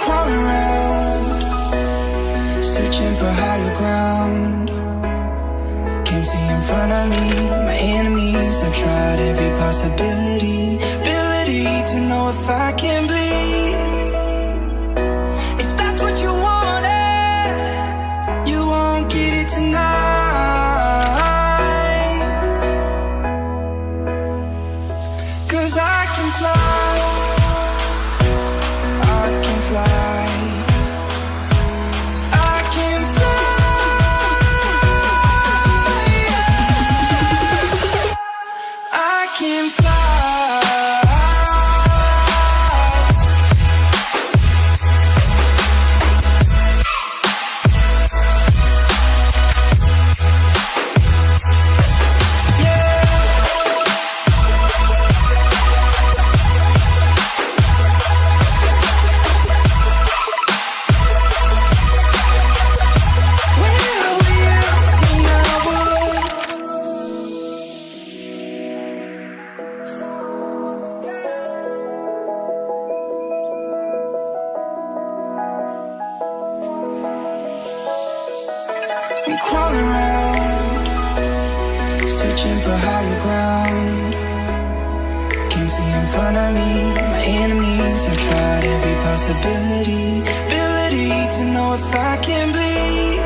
crawling around, searching for higher ground. Can't see in front of me, my enemies. I've tried every possibility, ability to know if I can bleed. If that's what you wanted, you won't get it tonight. 'Cause I can fly, I can fly. Crawling around, searching for higher ground. Can't see in front of me, my enemies. I've tried every possibility, ability to know if I can bleed.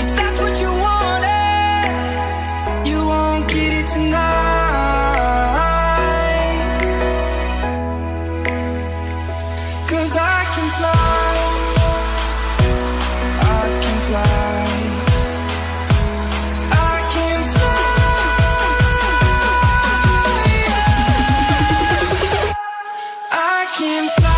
If that's what you wanted, you won't get it tonight. 'Cause I can fly, I can fly. I can fly. I can fly.